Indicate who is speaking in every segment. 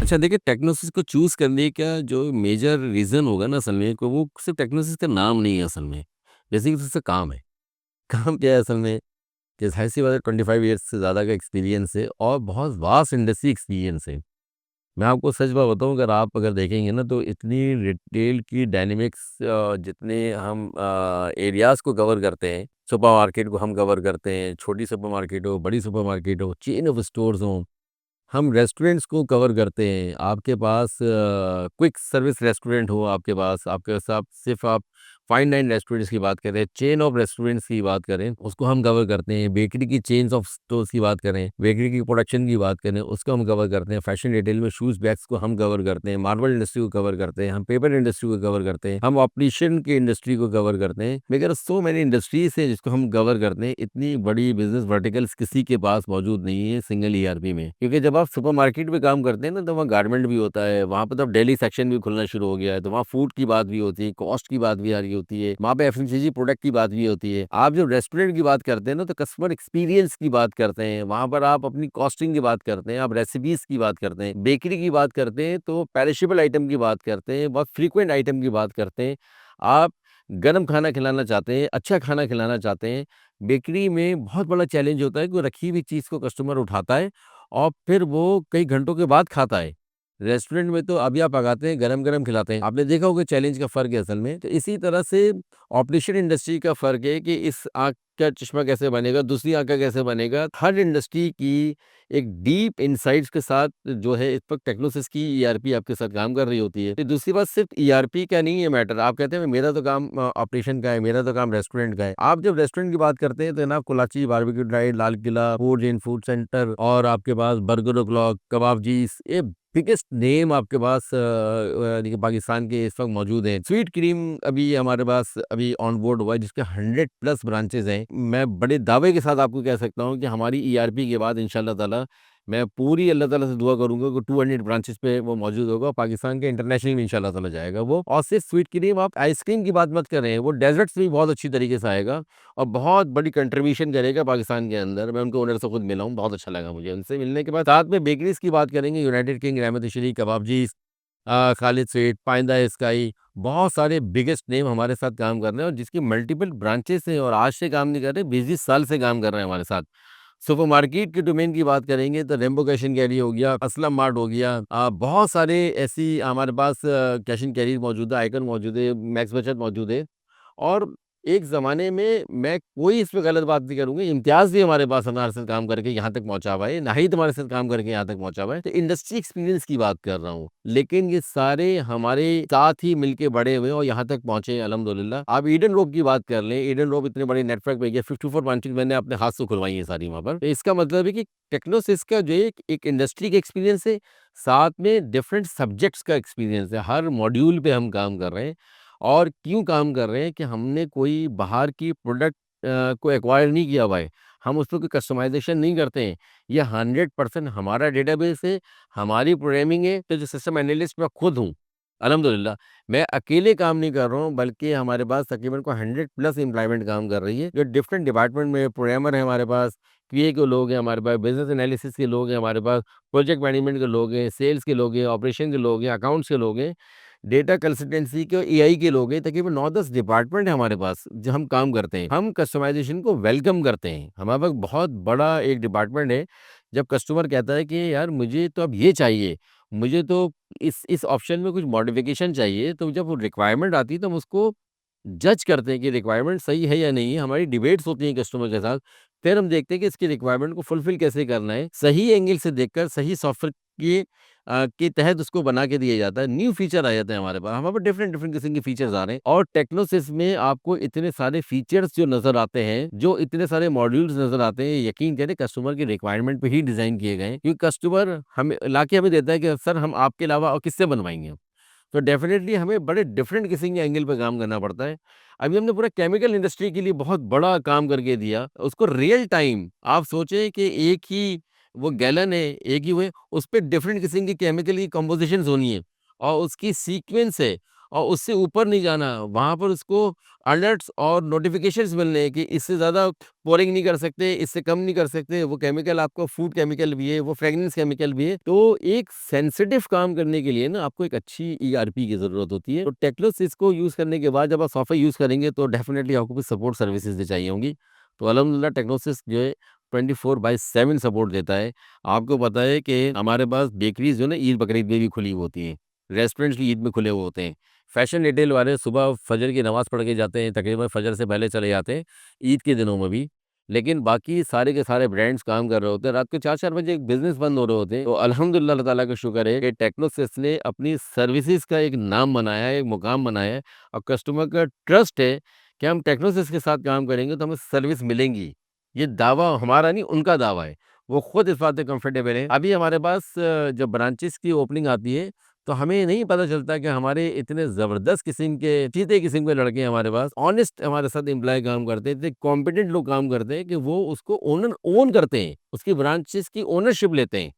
Speaker 1: अच्छा देखिए, टेक्नोसिस को चूज़ करने का जो मेजर रीज़न होगा ना असल में, को वो सिर्फ़ टेक्नोसिस का नाम नहीं है असल में। बेसिकली उसका काम है। काम क्या है असल में कि ज़ाहिर-सी बात है 25 ईयर्स से ज़्यादा का एक्सपीरियंस है और बहुत वास्ट इंडस्ट्री एक्सपीरियंस है। मैं आपको सच बात बताऊँ, अगर देखेंगे ना तो इतनी रिटेल की डायनामिक्स जितने हम एरियाज़ को कवर करते हैं, सुपरमार्केट को हम कवर करते हैं, छोटी सुपरमार्केट हो, बड़ी सुपरमार्केट हो, चेन ऑफ स्टोर्स हों, हम रेस्टोरेंट्स को कवर करते हैं। आपके पास क्विक सर्विस रेस्टोरेंट हो, आपके साथ सिर्फ़ आप फाइन डाइन रेस्टोरेंट्स की बात करें, चेन ऑफ रेस्टोरेंट्स की बात करें, उसको हम कवर करते हैं। बेकरी की चेन्स ऑफ स्टोर्स की बात करें, बेकरी की प्रोडक्शन की बात करें, उसको हम कवर करते हैं। फैशन रिटेल में शूज़, बैग्स को हम कवर करते हैं। मार्बल इंडस्ट्री को कवर करते हैं। हम पेपर इंडस्ट्री को कवर करते हैं। हम ऑपरेशन की इंडस्ट्री को कवर करते हैं। मगर सो मेनी इंडस्ट्रीज़ हैं जिसको हम कवर करते हैं। इतनी बड़ी बिज़नेस वर्टिकल्स किसी के पास मौजूद नहीं है सिंगल ईआरपी में। क्योंकि जब आप सुपरमार्केट में काम करते हैं ना, तो वहाँ गारमेंट भी होता है, वहाँ पे तो अब डेली सेक्शन भी खुलना शुरू हो गया है, तो वहाँ फूड की बात भी होती है, कॉस्ट की बात भी आ रही होती है, वहाँ पे एफएमसीजी प्रोडक्ट की बात भी होती है। आप जब रेस्टोरेंट की बात करते हैं ना, तो कस्टमर एक्सपीरियंस की बात करते हैं, वहाँ पर आप अपनी कॉस्टिंग की बात करते हैं, आप रेसिपीज़ की बात करते हैं, बेकरी की बात करते हैं, तो पेरिशेबल आइटम की बात करते हैं, बहुत फ्रीक्वेंट आइटम की बात करते हैं। आप गरम खाना खिलाना चाहते हैं, अच्छा खाना खिलाना चाहते हैं, बेकरी में बहुत बड़ा चैलेंज होता है कि वो रखी हुई चीज़ को कस्टमर उठाता है और फिर वो कई घंटों के बाद खाता है। रेस्टोरेंट में तो अभी आप पकाते हैं, गरम-गरम खिलाते हैं। आपने देखा होगा चैलेंज का फ़र्क है असल में। तो इसी तरह से ऑपरेशन इंडस्ट्री का फ़र्क है कि इस आँख का चश्मा कैसे बनेगा, दूसरी आँख का कैसे बनेगा। हर इंडस्ट्री की एक डीप इनसाइट्स के साथ जो है इस वक़्त टेक्नोसिस की ईआरपी आपके साथ काम कर रही होती है। तो दूसरी बात, सिर्फ़ ईआरपी का नहीं है मैटर। आप कहते हैं मेरा तो काम ऑपरेशन का है, मेरा तो काम रेस्टोरेंट का है। आप जब रेस्टोरेंट की बात करते हैं तो ना Kolachi, barbecue night, Lal Qila, food inn food centre और आपके पास बर्गर o'clock, कबाबजीज़, ये बिगेस्ट नेम आपके पास देखिए पाकिस्तान के इस वक़्त मौजूद हैं। स्वीट क्रीम अभी हमारे पास अभी ऑन बोर्ड हुआ है जिसके 100 प्लस ब्रांचेज़ हैं। मैं बड़े दावे के साथ आपको कह सकता हूँ कि हमारी ईआरपी के बाद इंशाअल्लाह ताला मैं पूरी अल्लाह ताला से दुआ करूँगा कि 200 ब्रांचेज़ पे वो मौजूद होगा और पाकिस्तान के इंटरनेशनल में इंशाअल्लाह ताला जाएगा वो। और सिर्फ़ स्वीट क्रीम, आप आइसक्रीम की बात मत करें, वो डेज़र्ट्स भी बहुत अच्छी तरीके से आएगा और बहुत बड़ी कंट्रीब्यूशन करेगा पाकिस्तान के अंदर। मैं उनके ओनर से खुद मिला हूँ, बहुत अच्छा लगा मुझे उनसे मिलने के बाद। साथ में बेकरीज़ की बात करेंगे, यूनाइटेड किंग, रहमत शरी, कबाबजीज़, खालिद स्वीट, पाइंदा स्काई, बहुत सारे बिगेस्ट नेम हमारे साथ काम कर रहे हैं और जिसकी मल्टीपल ब्रांचेज़ हैं और आज से काम नहीं कर रहे, 20-20 साल से काम कर रहे हैं हमारे साथ। सुपरमार्केट के डोमेन की बात करेंगे तो रेम्बो कैश एंड कैरी हो गया, असलम मार्ट हो गया, बहुत सारे ऐसी हमारे पास कैश एंड कैरी मौजूद है, आइकन मौजूद है, मैक्स बचत मौजूद है। और एक ज़माने में मैं कोई इसमें गलत बात नहीं करूँगा, इम्तियाज़ भी हमारे पास हमारे साथ काम करके यहाँ तक पहुँचा हुआ है, नाहिद हमारे साथ काम करके यहाँ तक पहुँचा हुआ है। तो इंडस्ट्री एक्सपीरियंस की बात कर रहा हूँ। लेकिन ये सारे हमारे साथ ही मिलके बड़े हुए और यहाँ तक पहुँचे हैं अल्हम्दुलिल्लाह। आप ईडन रोप की बात कर लें, ईडन रोप इतने बड़े नेटवर्क में गया, 54 ब्रांचेज़ मैंने अपने हाथ से खुलवाई हैं सारी वहाँ पर। तो इसका मतलब है कि टेक्नोसिस का जो एक इंडस्ट्री का एक्सपीरियंस है, साथ में डिफरेंट सब्जेक्ट्स का एक्सपीरियंस है। हर मॉड्यूल पे हम काम कर रहे हैं। और क्यों काम कर रहे हैं कि हमने कोई बाहर की प्रोडक्ट को एक्वायर नहीं किया हुआ है। हम उसपे कोई कस्टमाइज़ेशन नहीं करते हैं। ये 100% हमारा डेटाबेस है, हमारी प्रोग्रामिंग है, तो जो सिस्टम एनालिस्ट मैं खुद हूँ। अल्हम्दुलिल्लाह, मैं अकेले काम नहीं कर रहा हूँ, बल्कि हमारे पास तकरीबन को 100 प्लस एम्प्लॉयमेंट काम कर रही है, जो डिफरेंट डिपार्टमेंट में प्रोग्रामर हैं हमारे पास, क्यूए के लोग हैं हमारे पास, बिज़नेस एनालिसिस के लोग हैं हमारे पास, प्रोजेक्ट मैनेजमेंट के लोग हैं, सेल्स के लोग हैं, ऑपरेशन के लोग हैं, अकाउंट्स के लोग हैं। डेटा कंसल्टेंसी के और एआई के लोग हैं, तकरीबन 9-10 डिपार्टमेंट है हमारे पास, जो हम काम करते हैं। हम कस्टमाइज़ेशन को वेलकम करते हैं। हमारे पास बहुत बड़ा एक डिपार्टमेंट है, जब कस्टमर कहता है कि यार मुझे तो अब ये चाहिए, मुझे तो इस ऑप्शन में कुछ मॉडिफ़िकेशन चाहिए, तो जब वो रिक्वायरमेंट आती है तो हम उसको जज करते हैं कि रिक्वायरमेंट सही है या नहीं है। हमारी डिबेट्स होती हैं कस्टमर के साथ। फिर हम देखते हैं कि इसकी रिक्वायरमेंट को फुलफ़िल कैसे करना है। सही एंगल से देखकर सही सॉफ्टवेयर के तहत उसको बना के दिया जाता है। न्यू फीचर आ जाते हैं हमारे पास। हमारे पास डिफरेंट डिफरेंट किस्म के फीचर्स आ रहे हैं और टेक्नोसिस में आपको इतने सारे फीचर्स जो नज़र आते हैं, जो इतने सारे मॉड्यूल्स नज़र आते हैं, यकीन करें कस्टमर की रिक्वायरमेंट पे ही डिज़ाइन किए गए हैं। क्योंकि कस्टमर हमें लाके हमें देता है कि सर हम आपके अलावा और किससे बनवाएँगे? तो डेफ़िनेटली हमें बड़े डिफरेंट किस्म के एंगल पे काम करना पड़ता है। अभी हमने पूरा केमिकल इंडस्ट्री के लिए बहुत बड़ा काम करके दिया। उसको रियल टाइम आप सोचें कि एक ही वो गैलन है, एक ही वो है, उसपे डिफरेंट किस्म की केमिकल की कंपोज़िशंस होनी है और उसकी सीक्वेंस है और उससे ऊपर नहीं जाना। वहाँ पर उसको अलर्ट्स और नोटिफ़िकेशंस मिलने हैं कि इससे ज़्यादा पोरिंग नहीं कर सकते, इससे कम नहीं कर सकते। वो केमिकल आपको फूड केमिकल भी है, वो फ्रेग्रेंस केमिकल भी है। तो एक सेंसिटिव काम करने के लिए ना आपको एक अच्छी ईआरपी की ज़रूरत होती है। तो टेक्नो सिस्को यूज़ करने के बाद जब आप सॉफ्टवेयर यूज़ करेंगे तो डेफ़िनिटली आपको कुछ सपोर्ट सर्विसेज़ भी चाहिए होंगी। तो अल्हम्दुलिल्लाह टेक्नोसिस जो है 24/7 सपोर्ट देता है। आपको पता है कि हमारे पास बेकरीज़ जो है ना ईद बकरीद में भी खुली हुई होती हैं। रेस्टोरेंट्स भी ईद में खुले हुए होते हैं। फैशन रिटेल वाले सुबह फजर की नमाज़ पढ़ के जाते हैं, तकरीबन फजर से पहले चले जाते हैं, ईद के दिनों में भी। लेकिन बाकी सारे के सारे ब्रांड्स काम कर रहे होते हैं, रात के 4-4 बजे बिज़नेस बंद हो रहे होते हैं। तो अल्हम्दुलिल्लाह अल्लाह ताला का शुक्र है कि टेक्नोसिस ने अपनी सर्विसेज़ का एक नाम बनाया है, एक मुकाम बनाया है और कस्टमर का ट्रस्ट है कि हम टेक्नोसिस के साथ काम करेंगे तो हमें सर्विस मिलेंगी। ये दावा हमारा नहीं, उनका दावा है। वो खुद इस बात से कंफर्टेबल हैं। अभी हमारे पास जब ब्रांचेज़ की ओपनिंग आती है तो हमें नहीं पता चलता कि हमारे इतने ज़बरदस्त किस्म के चीते किस्म के लड़के हमारे पास ऑनेस्ट हमारे साथ एम्प्लॉयी काम करते हैं, इतने कॉम्पिटेंट लोग काम करते हैं कि वो उसको ओन करते हैं, उसकी ब्रांचेस की ओनरशिप लेते हैं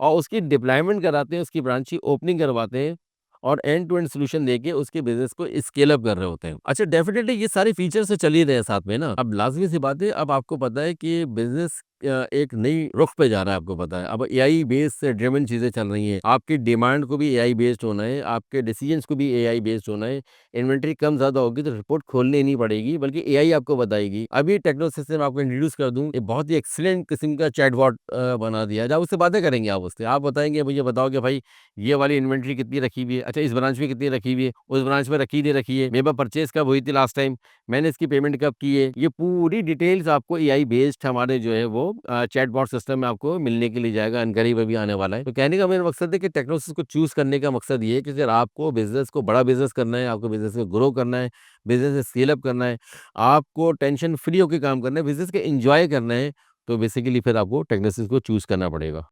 Speaker 1: और उसकी डिप्लॉयमेंट कराते हैं, उसकी ब्रांच की ओपनिंग करवाते हैं और एंड टू एंड सॉल्यूशन देके उसके बिज़नेस को स्केल अप कर रहे होते हैं। अच्छा डेफ़िनेटली ये सारे फीचर्स तो चल ही रहे हैं साथ में ना। अब लाज़मी सी बात है अब आपको पता है कि बिज़नेस एक नई रुख पे जा रहा है आपको पता है। अब एआई बेस्ड ड्रिवन चीज़ें चल रही हैं। आपकी डिमांड को भी एआई बेस्ड होना है, आपके डिसीजंस को भी एआई बेस्ड होना है। इन्वेंटरी कम ज़्यादा होगी तो रिपोर्ट खोलनी नहीं पड़ेगी बल्कि एआई आपको बताएगी। अभी टेक्नो सिस्टम आपको इंट्रोड्यूस कर दूँ, एक बहुत ही एक्सीलेंट किस्म का चैटबॉट बना दिया है। जब उससे बातें करेंगे आप उससे, आप बताएँगे मुझे बताओ कि भाई ये वाली इन्वेंटरी कितनी रखी हुई है? अच्छा इस ब्रांच में कितनी रखी हुई है? उस ब्रांच में रखी नहीं रखी है? मेरे पास परचेज़ कब हुई थी लास्ट टाइम? मैंने इसकी पेमेंट कब की है? ये पूरी डिटेल्स आपको एआई बेस्ड हमारे जो है वो चैटबॉट सिस्टम में आपको मिलने के लिए जाएगा, अनकरीब अभी आने वाला है। तो कहने का मेरा मकसद है कि टेक्नोसिस को चूज़ करने का मकसद ये है कि अगर आपको बिज़नेस को बड़ा बिज़नेस करना है, आपको बिज़नेस को ग्रो करना है, बिज़नेस स्केल अप करना है, आपको टेंशन फ्री होके काम करना है, बिज़नेस को एन्जॉय करना है, तो बेसिकली फिर आपको टेक्नोसिस को चूज़ करना पड़ेगा।